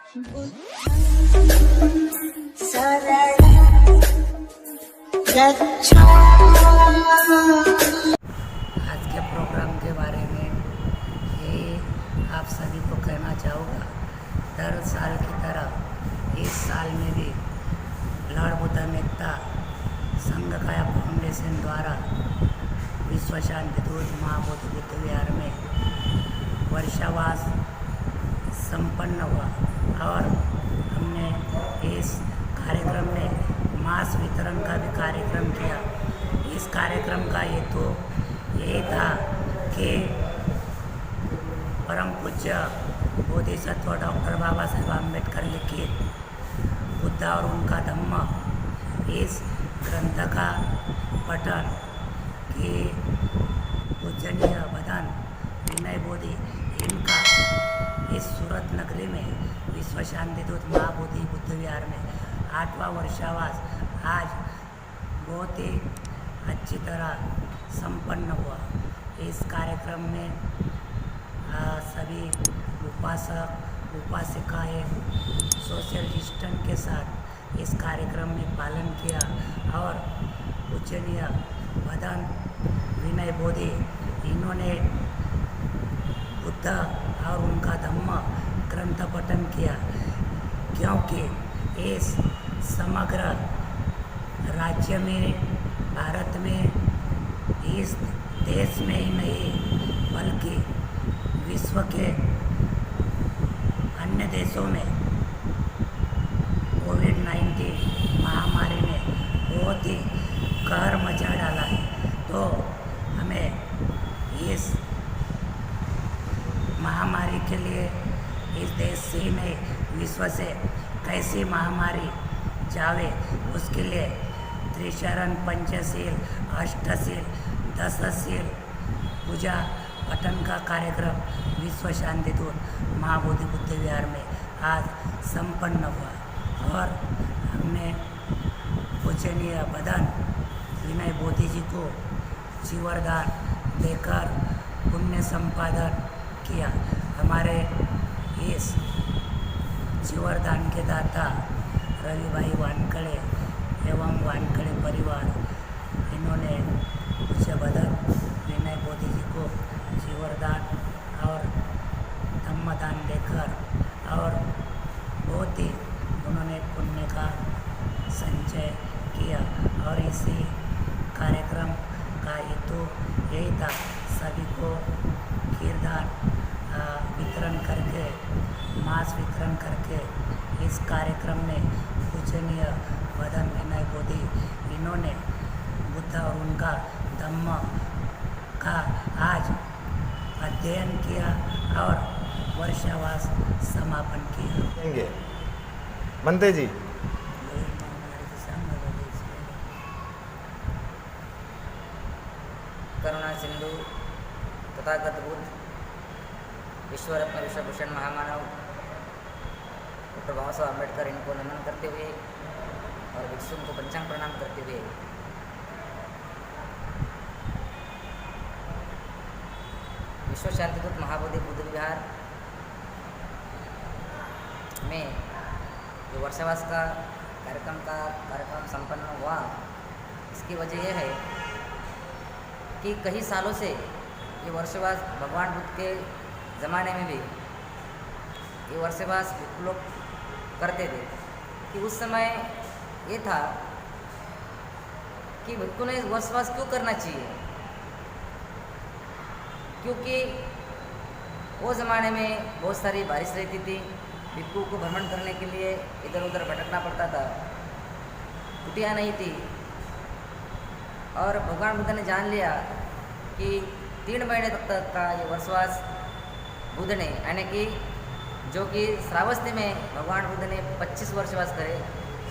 आज के प्रोग्राम के बारे में यही आप सभी को कहना चाहूँगा। हर साल की तरह इस साल में भी लॉर्ड बुद्ध मेहता संघ काया फाउंडेशन द्वारा विश्व शांति दूत महाबोधि बुद्ध विहार में वर्षावास संपन्न हुआ और हमने इस कार्यक्रम में मांस वितरण का भी कार्यक्रम किया। इस कार्यक्रम का हेतु यही था कि परम पूज्य बोधिसत्व डॉक्टर बाबा साहेब अम्बेडकर लिखित बुद्ध और उनका धम्म इस ग्रंथ का पठन कि पूजनीय बदन विनय बोधि इनका इस सूरत नगरी में विश्व शांति दूत महाबोधि बुद्ध विहार में 8वां वर्षावास आज बहुत ही अच्छी तरह संपन्न हुआ। इस कार्यक्रम में सभी उपासक उपासिकाएँ सोशल डिस्टेंस के साथ इस कार्यक्रम में पालन किया और पूजनीय बदन विनय बोधि इन्होंने बुद्ध और उनका धम्म ग्रंथ पठन किया, क्योंकि इस समग्र राज्य में भारत में इस देश में ही नहीं बल्कि विश्व के अन्य देशों में कोविड-19 महामारी ने बहुत ही कहर मचा डाला है। तो हमें इस महामारी के लिए इस देश से ही नहीं विश्व से कैसी महामारी जावे उसके लिए त्रिशरण पंचशील अष्टशील दशशील पूजा पठन का कार्यक्रम विश्व शांति दूत महाबोधि बुद्ध विहार में आज संपन्न हुआ और हमने पूजनीय बदन विनय बोधि जी को जीवरदान देकर पुण्य संपादन किया। हमारे इस जीवरदान के दाता रवि भाई वानखड़े एवं वानखड़े परिवार इन्होंने पूज्य बदन विनय बोधि जी को जीवरदान और धम्मदान देकर और बहुत ही उन्होंने पुण्य का संचय किया और इसी कार्यक्रम का हेतु यही था सभी को खीरदान वितरण करके मांस वितरण करके इस कार्यक्रम में पूजनीय बदन विनय बोधि इन्होंने बुद्ध और उनका धम्म का आज अध्ययन किया और वर्षावास समापन किया। बनते जी करुणा सिंधु तथागत बुद्ध विश्वरत्न विश्वभूषण महामानव डॉक्टर बाबा साहब अम्बेडकर इनको नमन करते हुए और भिक्षुओं को पंचांग प्रणाम करते हुए विश्व शांति दूत महाबोधि बुद्ध विहार में जो वर्षावास का कार्यक्रम संपन्न हुआ, इसकी वजह यह है कि कई सालों से ये वर्षावास भगवान बुद्ध के ज़माने में भी ये वर्षावास लोग करते थे कि उस समय ये था कि भिक्षु ने वर्षावास क्यों करना चाहिए, क्योंकि वो ज़माने में बहुत सारी बारिश रहती थी। भिक्षु को भ्रमण करने के लिए इधर उधर भटकना पड़ता था, कुटिया नहीं थी और भगवान बुद्ध ने जान लिया कि 3 महीने तक का ये वर्षवास बुद्ध ने यानी कि जो कि श्रावस्ती में भगवान बुद्ध ने 25 वर्षवास करे,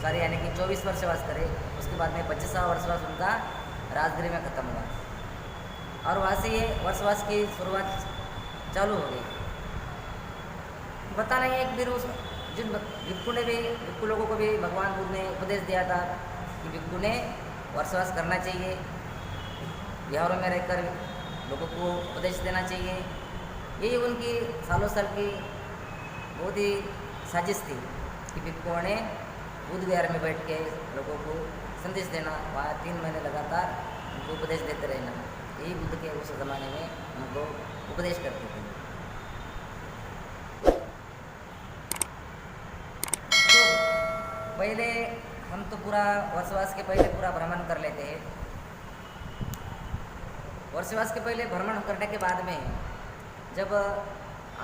सारी यानी कि 24 वर्षवास करे, उसके बाद में 25वां वर्षवास उनका राजगृह में ख़त्म हुआ और वहाँ से ये वर्षवास की शुरुआत चालू हो गई। पता नहीं है कि फिर उस जिन भिक्षु लोगों को भी भगवान बुद्ध ने उपदेश दिया था कि भिक्षु ने वर्षवास करना चाहिए, विहारों में रहकर लोगों को उपदेश देना चाहिए। यही उनकी सालों साल की बहुत ही साजिश थी कि भिक्षुओं ने बुद्ध विहार में बैठ के लोगों को संदेश देना, वहाँ 3 महीने लगातार उनको उपदेश देते रहना, यही बुद्ध के उस ज़माने में उनको उपदेश करते थे। तो पहले हम तो पूरा वर्षवास के पहले पूरा भ्रमण कर लेते हैं। वर्षवास के पहले भ्रमण करने के बाद में जब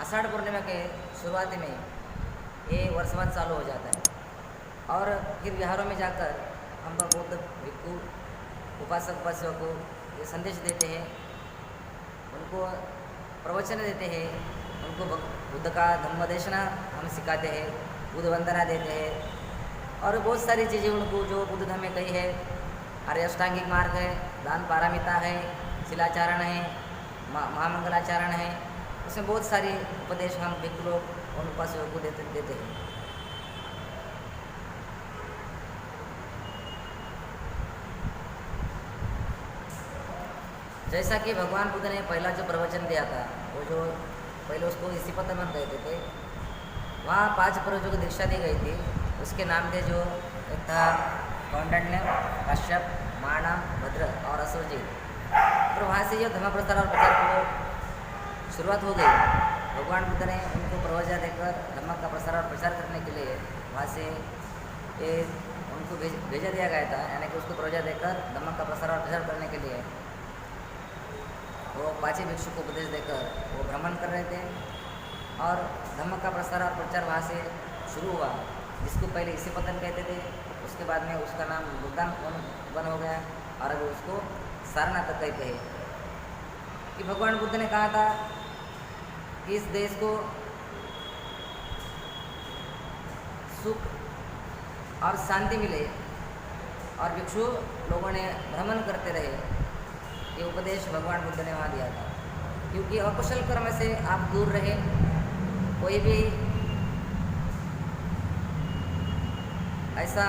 आषाढ़ पूर्णिमा के शुरुआत में ये वर्षवास चालू हो जाता है और फिर विहारों में जाकर हम बौद्ध भिक्षु उपासक उपासकों को ये संदेश देते हैं, उनको प्रवचन देते हैं, उनको बुद्ध का धम्मदेशना हम सिखाते हैं, बुद्ध वंदना देते हैं और बहुत सारी चीज़ें उनको जो बुद्ध धर्म में कही है, आर्य अष्टांगिक मार्ग है, दान पारमिता है, शिलाचारण है, महामंगलाचरण है, उसमें बहुत सारी उपदेश हम भिक्षु लोग उन उपासकों को देते हैं। जैसा कि भगवान बुद्ध ने पहला जो प्रवचन दिया था, वो जो पहले उसको इसी पत्र में कहते थे, वहाँ 5 पूर्वजों को दीक्षा दी गई थी। उसके नाम थे जो एक था कौंडिन्य, कश्यप, माणा, भद्र और असुरजीत। तो वहाँ से जो धर्म प्रचार और प्रचार को शुरुआत हो गई। भगवान बुद्ध ने उनको प्रवचन देकर धर्म का प्रसार और प्रचार करने के लिए वहाँ से ये उनको भेजा दिया गया था, यानी कि उसको प्रवचन देकर धर्म का प्रसार और प्रचार करने के लिए वो 5 भिक्षु को उपदेश देकर वो भ्रमण कर रहे थे और धर्म का प्रसार और प्रचार वहाँ से शुरू हुआ, जिसको पहले इसी पतन कहते थे। उसके बाद में उसका नाम बुद्धान वन हो गया और अभी उसको सारनाथ कहते हैं। कि भगवान बुद्ध ने कहा था कि इस देश को सुख और शांति मिले और भिक्षु लोगों ने भ्रमण करते रहे, ये उपदेश भगवान बुद्ध ने वहाँ दिया था। क्योंकि अकुशल कर्म से आप दूर रहे, कोई भी ऐसा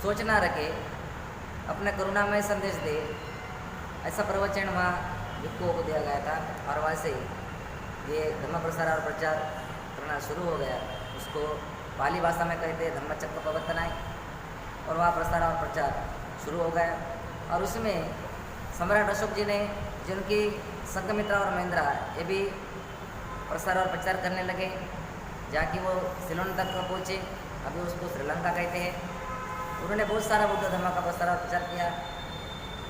सोच ना रखे, अपने करुणामय संदेश दे, ऐसा प्रवचन वहाँ भिक्षुओं को दिया गया था और वहाँ से ये धर्म प्रसार और प्रचार करना शुरू हो गया। उसको पाली भाषा में कहते हैं धम्मचक्र प्रवर्तनाय, और वहाँ प्रसार और प्रचार शुरू हो गया। और उसमें सम्राट अशोक जी ने, जिनकी संघमित्रा और महेंद्रा, ये भी प्रसार और प्रचार करने लगे, जाकि वो सिलोन तक पहुँचे, अभी उसको श्रीलंका कहते हैं। उन्होंने बहुत सारा बुद्ध धर्म का प्रसार और प्रचार किया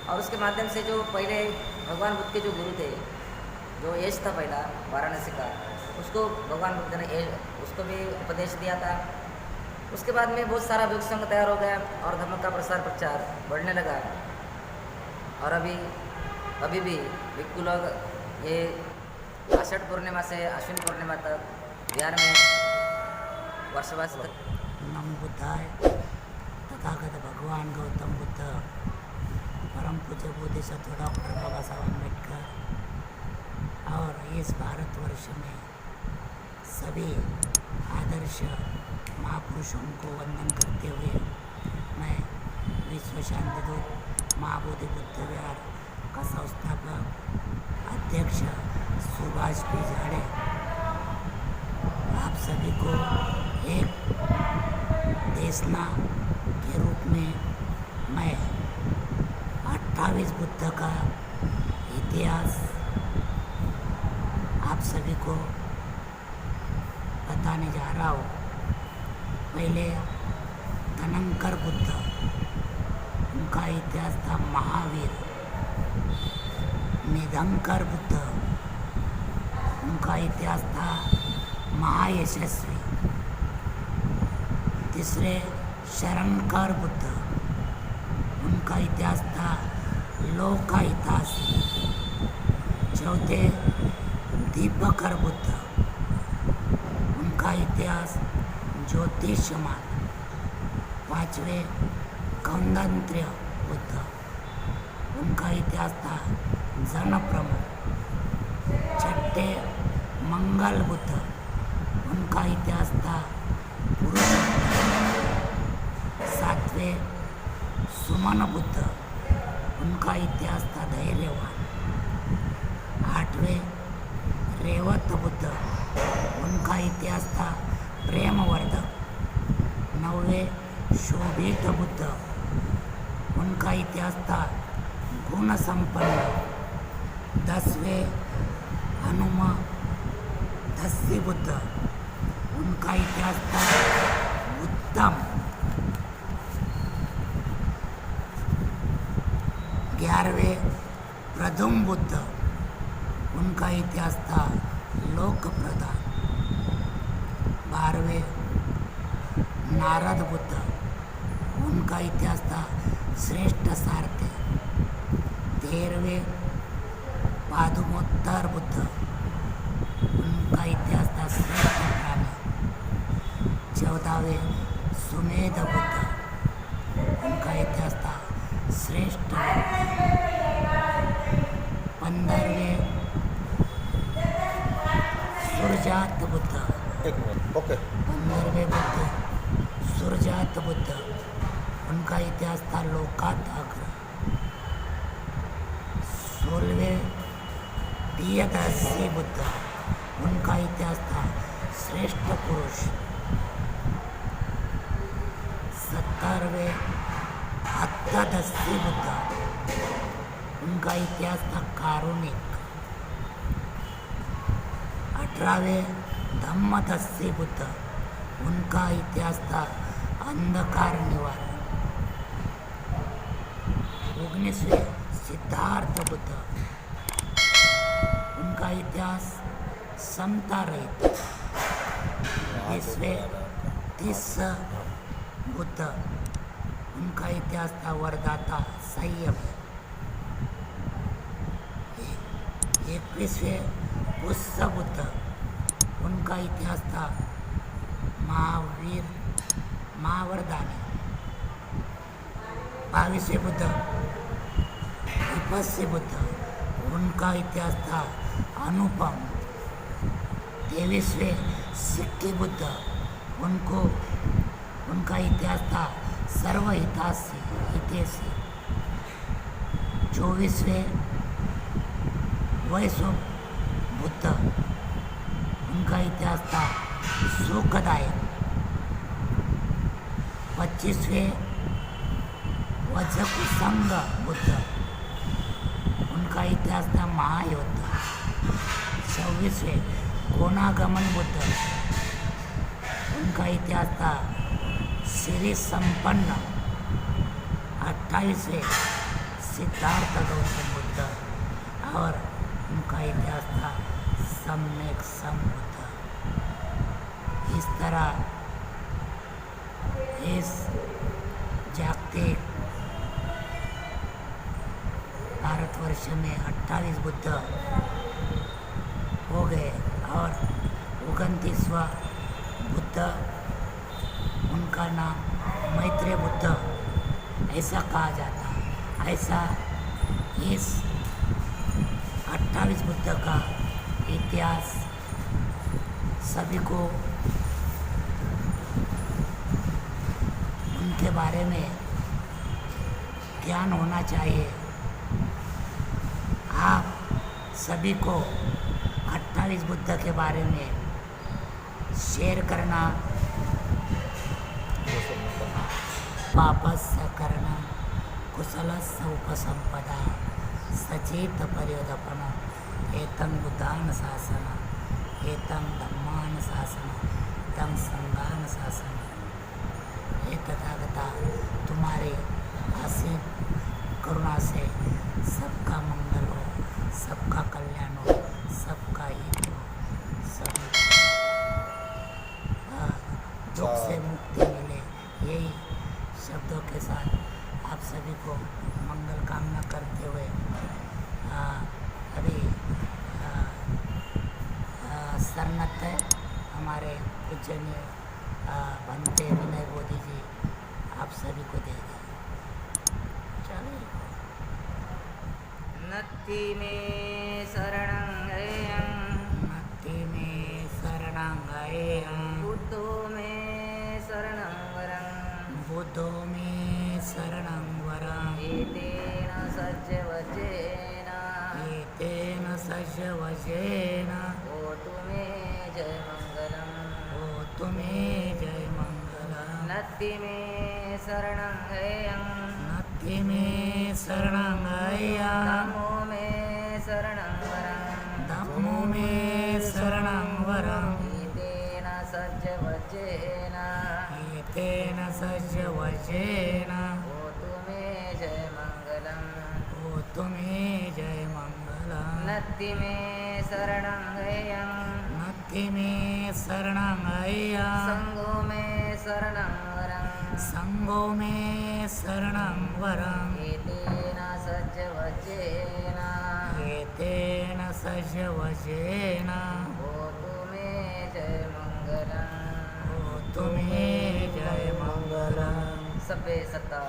और उसके माध्यम से जो पहले भगवान बुद्ध के जो गुरु थे, जो यश था पहला वाराणसी का, उसको भगवान बुद्ध ने उसको भी उपदेश दिया था। उसके बाद में बहुत सारा भिक्षु संघ तैयार हो गया और धर्म का प्रसार प्रचार बढ़ने लगा। और अभी भी भिक्षु लोग ये आषाढ़ पूर्णिमा से अश्विन पूर्णिमा तक बिहार में वर्षवास नमो बुद्धाय। तथागत भगवान गौतम बुद्ध, परम पूज्य बोधिसत्व डॉक्टर बाबा साहब अम्बेडकर और इस भारतवर्ष में सभी आदर्श महापुरुषों को वंदन करते हुए मैं विश्व शांति दूत महाबोधि बुद्ध विहार का संस्थापक अध्यक्ष सुभाष पी झाड़े आप सभी को एक देशना के रूप में मैं 28 बुद्ध का इतिहास आप सभी को बताने जा रहा हूँ। पहले धनंकर बुद्ध, उनका इतिहास था महावीर। निधंकर बुद्ध, उनका इतिहास था महायशस्वी। तीसरे शरणकर बुद्ध, उनका इतिहास था लोकाहितासी। चौथे दीपकर बुद्ध, उनका इतिहास ज्योतिषमान। पांचवे कौंदंत्य बुद्ध, उनका इतिहास था जन प्रमुख। छठे मंगल बुद्ध, उनका इतिहास था पुरुष। सातवें सुमन बुद्ध, उनका इतिहास था धैर्यवान। आठवें रेवत बुद्ध, उनका इतिहास था प्रेमवर्धक। 9वें शोभित बुद्ध, उनका इतिहास था गुण संपन्न। 10वें हनुमदस्सी बुद्ध, उनका इतिहास था उत्तम। 11वें प्रथम बुद्ध, उनका इतिहास था लोक प्रदान। 12वें नारद बुद्ध, उनका इतिहास था श्रेष्ठ सारथी। 13वें पादुमोत्तर बुद्ध, उनका इतिहास था श्रेष्ठ प्राणी। 14वें सुमेध बुद्ध, उनका इतिहास था श्रेष्ठ व्यक्ति। 15वें सुरजात बुद्ध, एक मिनट, ओके। 15वें बुद्ध सुरजात बुद्ध, उनका इतिहास था लोकात अग्र। 16वें प्रियदर्शी बुद्ध, उनका इतिहास था श्रेष्ठ पुरुष। 17वें अष्टादशी बुद्ध, उनका इतिहास था कारुणिक। 18वें धम्मदस्सी बुद्ध, उनका इतिहास था अंधकार निवारण। 19वें सिद्धार्थ बुद्ध, उनका इतिहास समता रहित। 20वें तीस बुद्ध, उनका इतिहास था वरदाता संयम। 21वें बुद्ध बुद्ध, उनका इतिहास था महावरदानी। 22वें बुद्ध विपस्सी बुद्ध, उनका इतिहास था अनुपम। 23वें सिक्की बुद्ध, उनका इतिहास था सर्वहितासी हितेशी। 24वें वैष्णव बुद्ध, उनका इतिहास था सुखदायक। 25वें वज्रकुसंग बुद्ध, उनका इतिहास था महायोद्धा। 26वें कोणागमन बुद्ध, उनका इतिहास था श्री संपन्न। 28वें सिद्धार्थ गौतम बुद्ध, और उनका इतिहास था सम्यक संबुद्ध। इस तरह इस जागतिक भारतवर्ष में 28 बुद्ध हो गए, और 29वां बुद्ध, उनका नाम मैत्रेय बुद्ध ऐसा कहा जाता है। ऐसा इस 28 बुद्ध का इतिहास सभी को उनके बारे में ज्ञान होना चाहिए। आप सभी को 28 बुद्ध के बारे में शेयर करना, वापस करना, कुशलस्य उपसंपदा सचेत पर्योदपन एतं बुद्धान शासन एतं धम्मान शासन तम संगान शासन। हे तथागता, तुम्हारे असीम करुणा से सबका मंगल हो, सबका कल्याण हो, सबका हित हो, सभी दुख से मुक्ति मिले। यही शब्दों के साथ आप सभी को मंगल कामना करते हुए अभी सरनत है हमारे पूजनीय बनते विनय बोधी जी आप सभी को दे दें। चलिए। नत्थि मे शरणं गयं, नत्थि मे शरणं गयेऽहं, बुद्धो मे शरणं वरं, बुद्धो मे शरणं वरं, एतेन सज्जवचेन सज्जवचेन होतु मे जयमङ्गलम्। होतु तुम्हें जय मंगलम नत्ति मे शरणं गयं नत्थि मे शरणं अय्यं नमो मे शरणं वरं धम्मो मे शरणं वरम् एतेन सज्जवज्जेन एतेन सज्जवचेन होतु मे जय मङ्गलम् होतु मे जय मंगलम नत्ति मे शरणं गयं नत्थि मे शरणं अय्यं सङ्गो मे शरणं वरं संगो मे शरणं वरम् एतेन सज्जवज्जेन एतेन सज्जवचेन होतु मे जय मङ्गलम् होतु मे जय मंगलम सभ्ये सत्ता